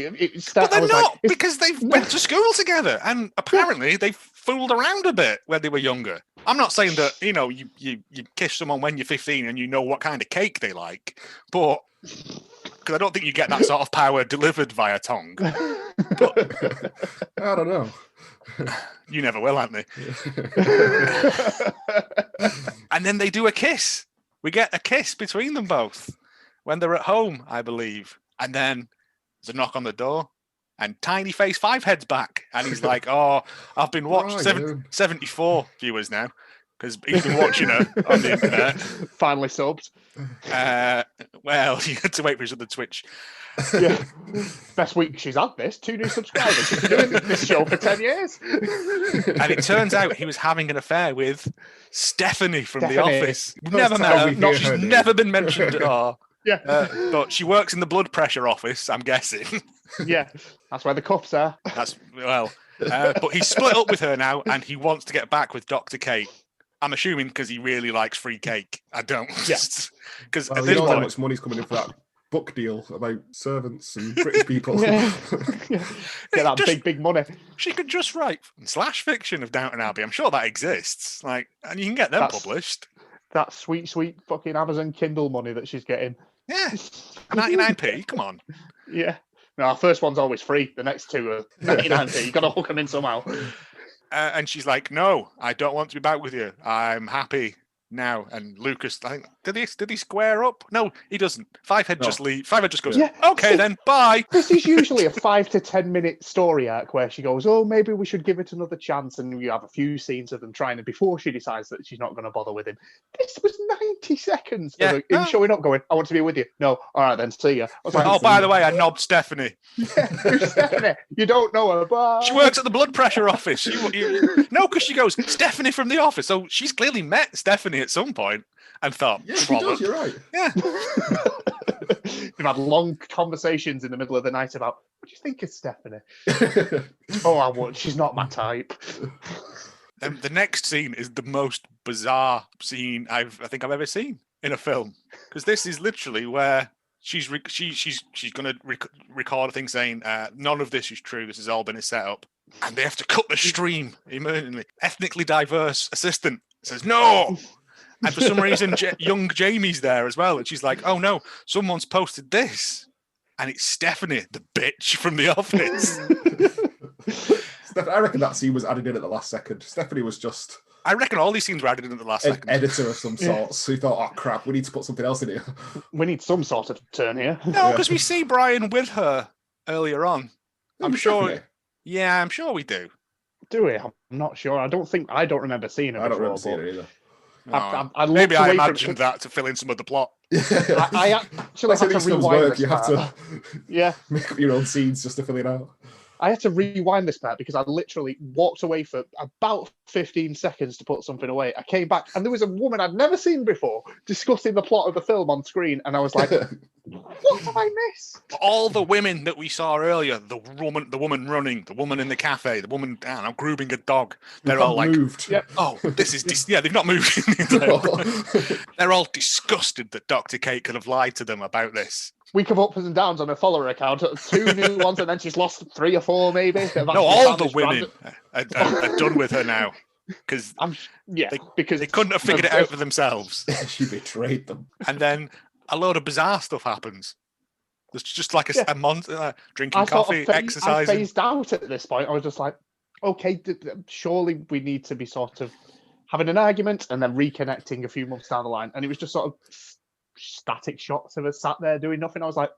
but they're not, because they went to school together, and apparently they fooled around a bit when they were younger. I'm not saying that, you kiss someone when you're 15 and you know what kind of cake they like, but because I don't think you get that sort of power delivered via tongue. But I don't know. You never will, Anthony. And then they do a kiss. We get a kiss between them both when they're at home, I believe. And then there's a knock on the door, and Tiny Face Five heads back, and he's like, "Oh, I've been watched 74 viewers now." Because he's been watching her on the internet. Finally subbed. Well, you had to wait for his other Twitch. Yeah. Best week she's had this. 2 new subscribers. She's been doing this show for 10 years. And it turns out he was having an affair with Stephanie from The Office. We've never met her. She's never been mentioned at all. Yeah. But she works in the blood pressure office, I'm guessing. Yeah. That's where the cuffs are. But he's split up with her now, and he wants to get back with Dr. Kate. I'm assuming because he really likes free cake. I don't. Yeah. Because at this point, how much money's coming in for that book deal about servants and British people. Yeah. Get that big money. She could just write slash fiction of Downton Abbey. I'm sure that exists. And you can get them published. That sweet fucking Amazon Kindle money that she's getting. Yeah. 99p. Come on. Yeah. No, our first one's always free. The next 2 are 99p. You've got to hook them in somehow. And she's like, "No, I don't want to be back with you. I'm happy now." And Lucas, I think, did he square up? No, he doesn't. Fivehead just leave. Fivehead just goes, "Okay, then, bye." This is usually a 5 to 10 minute story arc where she goes, "Oh, maybe we should give it another chance," and you have a few scenes of them trying it before she decides that she's not going to bother with him. This was 90 seconds of him showing up, going, "I want to be with you." No, all right then, see ya. I was like, "Oh, by the way, I knobbed Stephanie." Yeah, who's Stephanie? You don't know her. Bye. She works at the blood pressure office. No, because she goes, "Stephanie from The Office." So she's clearly met Stephanie at some point and thought, "Yeah, she does. You're right." Yeah. We've had long conversations in the middle of the night about, what do you think of Stephanie? Oh, I won't. She's not my type. The next scene is the most bizarre scene I think I've ever seen in a film, because this is literally where she's going to record a thing saying, "None of this is true. This has all been a setup," and they have to cut the stream immediately. Ethnically diverse assistant says no. And for some reason, young Jamie's there as well. And she's like, "Oh no, someone's posted this." And it's Stephanie, the bitch from The Office. I reckon that scene was added in at the last second. Stephanie was just... I reckon all these scenes were added in at the last second. Editor of some sort. So he thought, "Oh crap, we need to put something else in here." We need some sort of turn here. No, because we see Brian with her earlier on. I'm sure. Stephanie? Yeah, I'm sure we do. Do we? I'm not sure. I don't remember seeing her. I don't remember seeing her either. Maybe I imagined that to fill in some of the plot. I actually had to rewind this part. You have to make up your own scenes just to fill it out. I had to rewind this part because I literally walked away for about 15 seconds to put something away. I came back and there was a woman I'd never seen before discussing the plot of the film on screen, and I was like, what have I missed? All the women that we saw earlier, the woman running, the woman in the cafe, the woman, I don't know, grooming a dog, they're all like, moved. "Oh, this is, they've not moved." They're all disgusted that Dr. Kate could have lied to them about this. Week of ups and downs on her follower account. 2 new ones, and then she's lost 3 or 4, maybe. No, all the women are done with her now. Because because they couldn't have figured it out for themselves. She betrayed them. And then a load of bizarre stuff happens. There's just like a monster drinking coffee, exercising. I phased out at this point. I was just like, okay, surely we need to be sort of having an argument and then reconnecting a few months down the line. And it was just sort of static shots of us sat there doing nothing. I was like,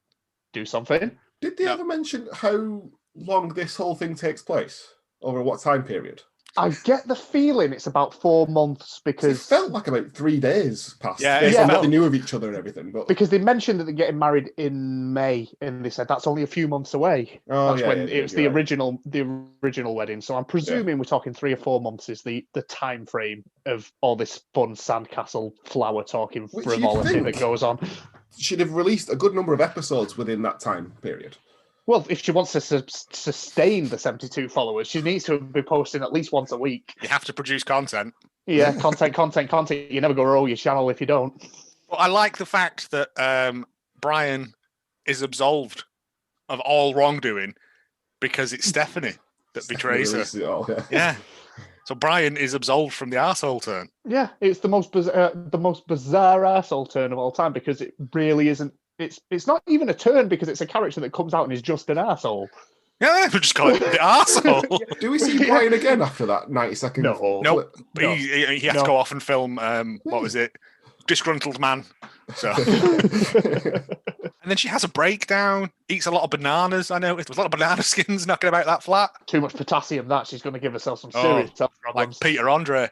do something. Did they ever mention how long this whole thing takes place? Over what time period? I get the feeling it's about 4 months It because felt like about 3 days passed. Yeah, based on yeah. what they knew of each other and everything. But they mentioned that they're getting married in May, and they said that's only a few months away. oh, That's yeah, when yeah, it was you're the right. original wedding. So I'm presuming we're talking 3 or 4 months is the time frame of all this fun sandcastle flower talking Which frivolity you'd that think goes on. she'd have released a good number of episodes within that time period. Well, if she wants to sustain the 72 followers, she needs to be posting at least once a week. You have to produce content. Yeah, content. You never go roll your channel if you don't. Well, I like the fact that Brian is absolved of all wrongdoing because it's Stephanie that betrays her. Released it all, yeah. Yeah. So Brian is absolved from the arsehole turn. Yeah, it's the most bizarre asshole turn of all time because it really isn't. It's not even a turn because it's a character that comes out and is just an asshole. Yeah, we just call it the arsehole. Do we see Brian again after that 90-second? No. But he has to go off and film, what was it? Disgruntled Man. So. And then she has a breakdown, eats a lot of bananas. I know, there's a lot of banana skins knocking about that flat. Too much potassium, that she's going to give herself some serious health problems. Like Peter Andre.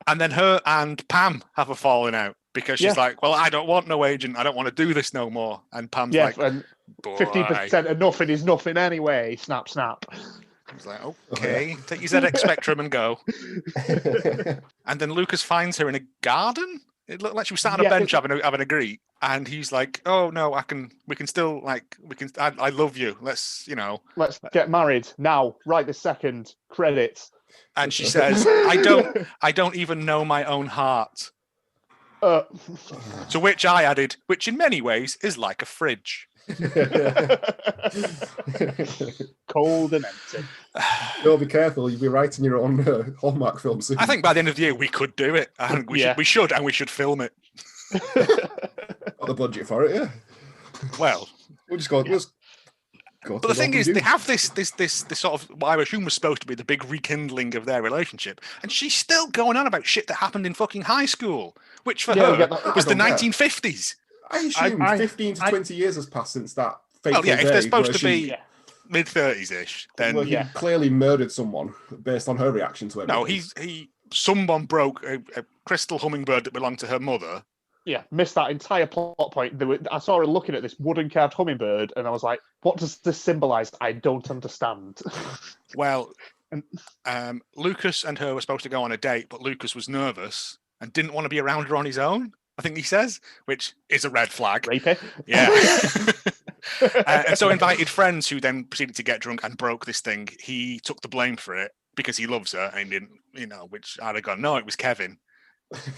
And then her and Pam have a falling out because she's like, well, I don't want no agent. I don't want to do this no more. And Pam's like, and 50% of nothing is nothing anyway. Snap, snap. I was like, okay, take your ZX Spectrum and go. And then Lucas finds her in a garden. It looked like she was sat on a bench having a greet. And he's like, oh no, we can still I love you. Let's get married now, right this second. Credits. And she says, I don't even know my own heart. To which I added, which in many ways is like a fridge. Cold and empty. You'll be careful. You'll be writing your own Hallmark film soon. I think by the end of the year we could do it. I think we should film it. Got the budget for it, yeah. Well, we'll just go. But the thing is, they have this sort of what I assume was supposed to be the big rekindling of their relationship, and she's still going on about shit that happened in fucking high school, which for her was the 1950s. I assume 15 to 20 years has passed since that fateful day. If they're supposed to be mid-30s-ish, then he clearly murdered someone based on her reaction to it. No, someone broke a crystal hummingbird that belonged to her mother. Yeah, missed that entire plot point. I saw her looking at this wooden carved hummingbird, and I was like, "What does this symbolize? I don't understand." Well, Lucas and her were supposed to go on a date, but Lucas was nervous and didn't want to be around her on his own. I think he says, which is a red flag. Rapey. Yeah. And so invited friends who then proceeded to get drunk and broke this thing. He took the blame for it because he loves her and didn't, which I'd have gone, no, it was Kevin.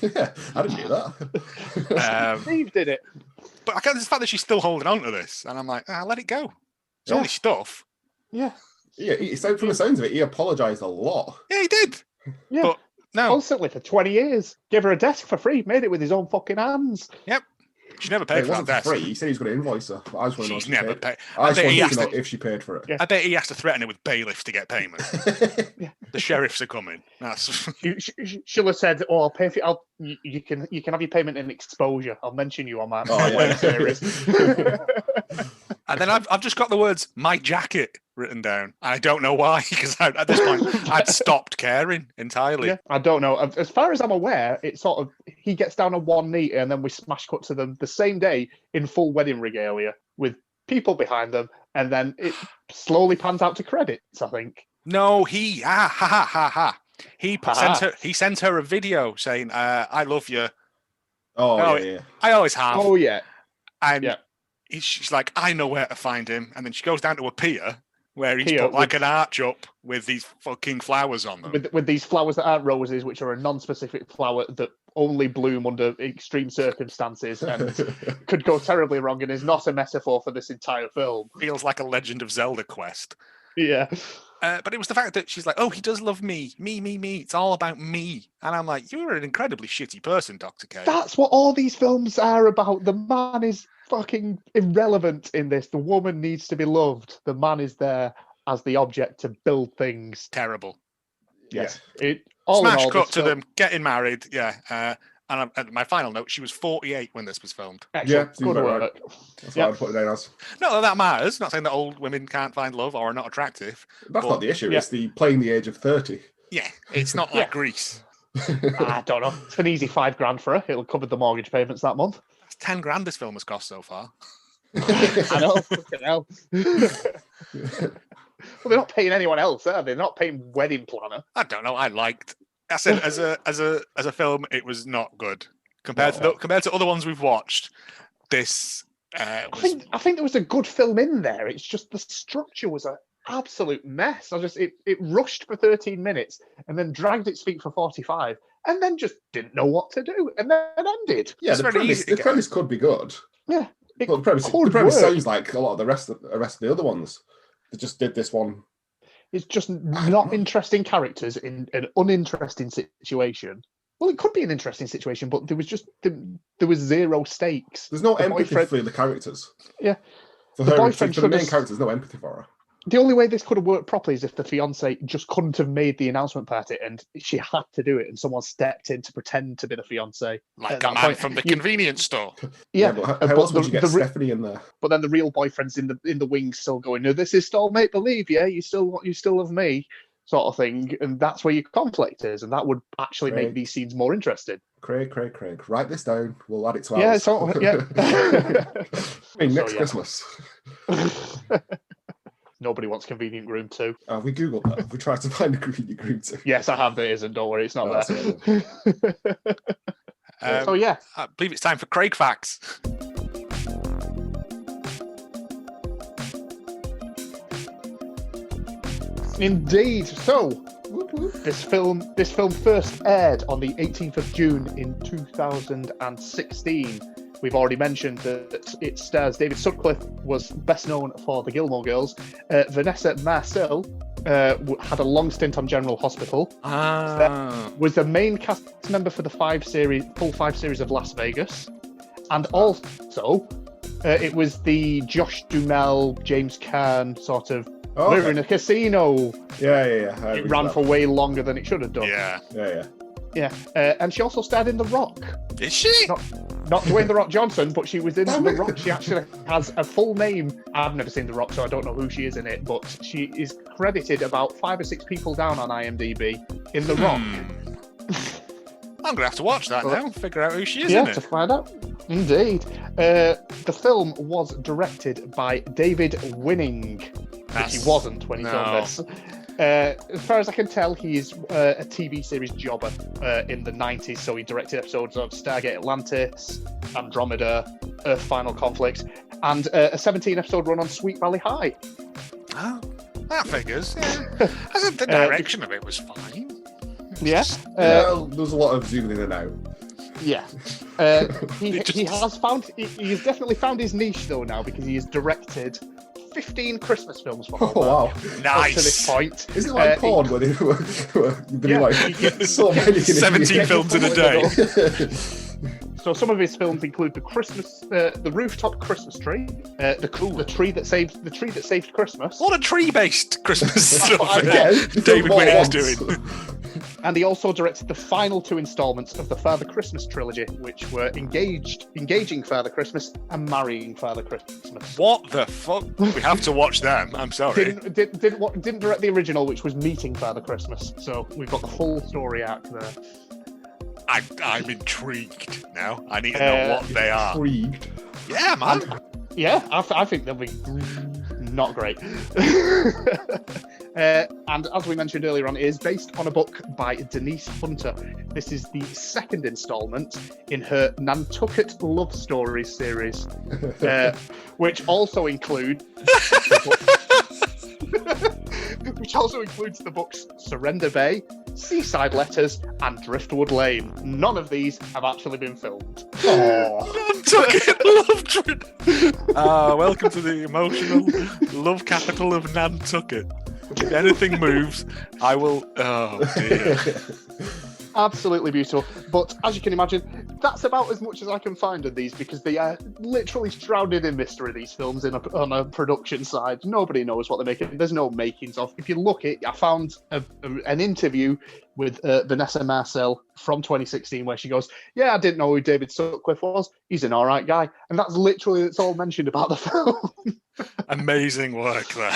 Yeah, I didn't do that. Steve did it. But I can't, the fact that she's still holding on to this, and I'm like, let it go. It's only stuff. Yeah. Yeah, from the sounds of it, he apologised a lot. Yeah, he did. Yeah. But no. Constantly for 20 years. Gave her a desk for free. Made it with his own fucking hands. Yep. She never paid for that desk. Free. He said he was going to invoice her. But I just want to know She's never paid. I just want to know if she paid for it. Yeah. I bet he has to threaten her with bailiffs to get payment. Yeah. The sheriffs are coming. She'll have said, "Oh, I'll pay for you. You can have your payment in exposure. I'll mention you on my web series." And then I've just got the words "my jacket" written down. I don't know why, because at this point I'd stopped caring entirely. Yeah, I don't know. As far as I'm aware, it's sort of he gets down on one knee and then we smash cut to them the same day in full wedding regalia with people behind them, and then it slowly pans out to credits, I think. No, he sent her a video saying, "I love you." Oh yeah. I always have. Oh yeah. And she's like, "I know where to find him," and then she goes down to a pier where he's put like an arch up with these fucking flowers on them. With these flowers that aren't roses, which are a non-specific flower that only bloom under extreme circumstances and could go terribly wrong and is not a metaphor for this entire film. Feels like a Legend of Zelda quest. Yeah. But it was the fact that she's like, "Oh, he does love me. Me. It's all about me." And I'm like, "You're an incredibly shitty person, Dr. K." That's what all these films are about. The man is fucking irrelevant in this. The woman needs to be loved. The man is there as the object to build things. Terrible. Yes. Yeah. Smash cut to them getting married. Yeah. And my final note, she was 48 when this was filmed. Excellent. Yeah, seems Good about work. right. That's what I'd put it down as. Not that that matters. Not saying that old women can't find love or are not attractive. That's but, not the issue. Yeah. It's the playing the age of 30. Yeah, it's not like Grease. I don't know. It's an easy $5,000 for her. It'll cover the mortgage payments that month. That's 10 grand this film has cost so far. I know. Fucking hell. Well, they're not paying anyone else, are they? They're not paying wedding planner. I don't know. I said as a film, it was not good compared to other ones we've watched. This I think there was a good film in there. It's just the structure was an absolute mess. It rushed for 13 minutes and then dragged its feet for 45 and then just didn't know what to do and then ended. Yeah, the premise could be good. Yeah. Well, the premise sounds like a lot of the rest of the other ones. They just did this one. It's just not interesting characters in an uninteresting situation. Well, it could be an interesting situation, but there was zero stakes. There's no empathy for the characters. Yeah. For the main characters, no empathy for her. The only way this could have worked properly is if the fiance just couldn't have made the announcement party and she had to do it and someone stepped in to pretend to be the fiance. Like a man from the convenience store. Yeah, but how else would you get Stephanie in there? But then the real boyfriend's in the wings still going, no, this is still make believe, yeah, you still love me, sort of thing. And that's where your conflict is, and that would actually make these scenes more interesting. Craig, write this down. We'll add it to ours. Yeah, so next Christmas. Nobody wants Convenient Groom 2. We googled that. We tried to find a Convenient Groom 2. Yes, I have. It isn't. Don't worry, it's not there. So yeah, I believe it's time for Craig facts. Indeed. So this film first aired on the 18th of June in 2016. We've already mentioned that it stars David Sutcliffe, was best known for the Gilmore Girls. Vanessa Marcel had a long stint on General Hospital. Was the main cast member for the full five series of Las Vegas. And also, it was the Josh Duhamel, James Caan sort of, we're in a casino. Yeah. It ran for way longer than it should have done. Yeah. And she also starred in The Rock. Is she? Not Dwayne The Rock Johnson, but she was in The Rock. She actually has a full name. I've never seen The Rock, so I don't know who she is in it, but she is credited about 5 or 6 people down on IMDb in The Rock. I'm going to have to watch that now, figure out who she is in it. Yeah, to find out. Indeed. The film was directed by David Winning, which he wasn't when he filmed this. As far as I can tell, he is a TV series jobber in the 90s, so he directed episodes of Stargate Atlantis, Andromeda, Earth Final Conflict, and a 17-episode run on Sweet Valley High. Oh, that figures. Yeah. The direction of it was fine. Yeah. There's a lot of zooming in and out. Yeah. He has definitely found his niche, though, now, because he has directed 15 Christmas films for Hallmark. Oh, wow. Nice. To this point. Isn't it like porn where they were so many 17 films in a day. So some of his films include the rooftop Christmas tree, the tree that saved Christmas. What a tree-based Christmas stuff David Winning's doing. And he also directed the final 2 installments of the Father Christmas trilogy, which were Engaging Father Christmas and Marrying Father Christmas. What the fuck? We have to watch them. I'm sorry. Didn't direct the original, which was Meeting Father Christmas. So we've got the full story arc there. I'm intrigued now. I need to know what they are. Intrigued. Yeah, man. Yeah, I think they'll be not great. And as we mentioned earlier on, it is based on a book by Denise Hunter. This is the second installment in her Nantucket Love Stories series, which also includes the books Surrender Bay, Seaside Letters, and Driftwood Lane. None of these have actually been filmed. Nantucket Love Trip. Welcome to the emotional love capital of Nantucket. If anything moves, I will. Oh dear. Absolutely beautiful. But as you can imagine, that's about as much as I can find of these because they are literally shrouded in mystery, these films, on a production side. Nobody knows what they're making. There's no makings of. If you look at, I found an interview with Vanessa Marcel from 2016 where she goes, "Yeah, I didn't know who David Sutcliffe was. He's an all right guy." And that's literally, it's all mentioned about the film. Amazing work there.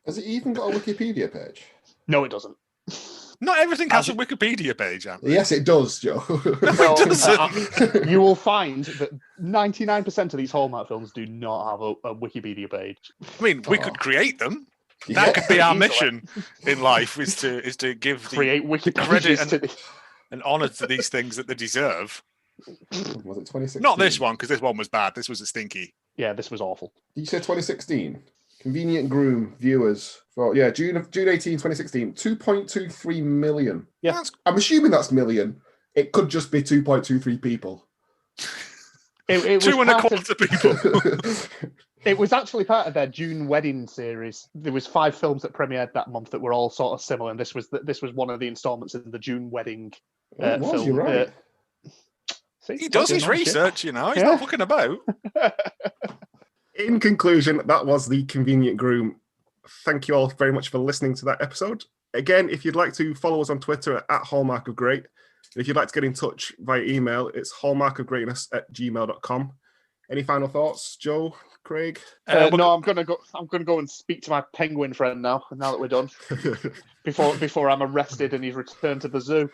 Has it even got a Wikipedia page? No, it doesn't. Not everything has a Wikipedia page, Andy. Yes, it does, Joe. Well, It doesn't. you will find that 99% of these Hallmark films do not have a Wikipedia page. I mean, we could create them. Yeah. That could be our Easily. mission in life: is to give the Create Wikipedia credit to the... and honour to these things that they deserve. Was it 2016? Not this one, because this one was bad. This was a stinky. Yeah, this was awful. Did you say 2016? Convenient Groom viewers for June 18, 2016, 2.23 million. Yeah. That's- I'm assuming that's million. It could just be 2.23 people. It was 2.25 people. It was actually part of their June wedding series. There was 5 films that premiered that month that were all sort of similar, and this was one of the installments in the June wedding It was, film. you're right. See, He does his fucking nice, yeah. research, you know. He's Yeah. not fucking about. In conclusion, that was the Convenient Groom. Thank you all very much for listening to that episode. Again, if you'd like to follow us on Twitter at Hallmark of Great, and if you'd like to get in touch via email, it's hallmarkofgreatness@gmail.com. Any final thoughts, Joe, Craig? No, I'm gonna go and speak to my penguin friend now that we're done. Before I'm arrested and he's returned to the zoo.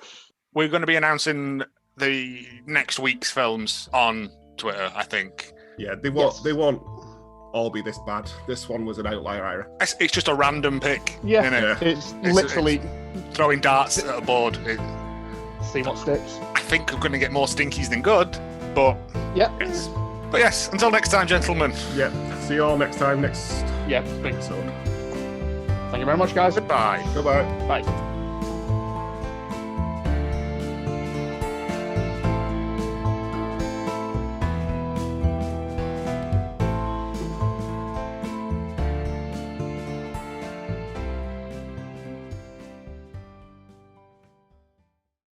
We're going to be announcing the next week's films on Twitter, I think. Yeah, they won't all be this bad. This one was an outlier. It's just a random pick. Yeah, innit? it's It's- literally Throwing darts at a board. see what sticks. I think we're going to get more stinkies than good, but Yeah, yes. But yes, until next time, gentlemen. Yeah, see you all next time, next yeah. episode. Thank you very much, guys. Goodbye. Goodbye. Bye.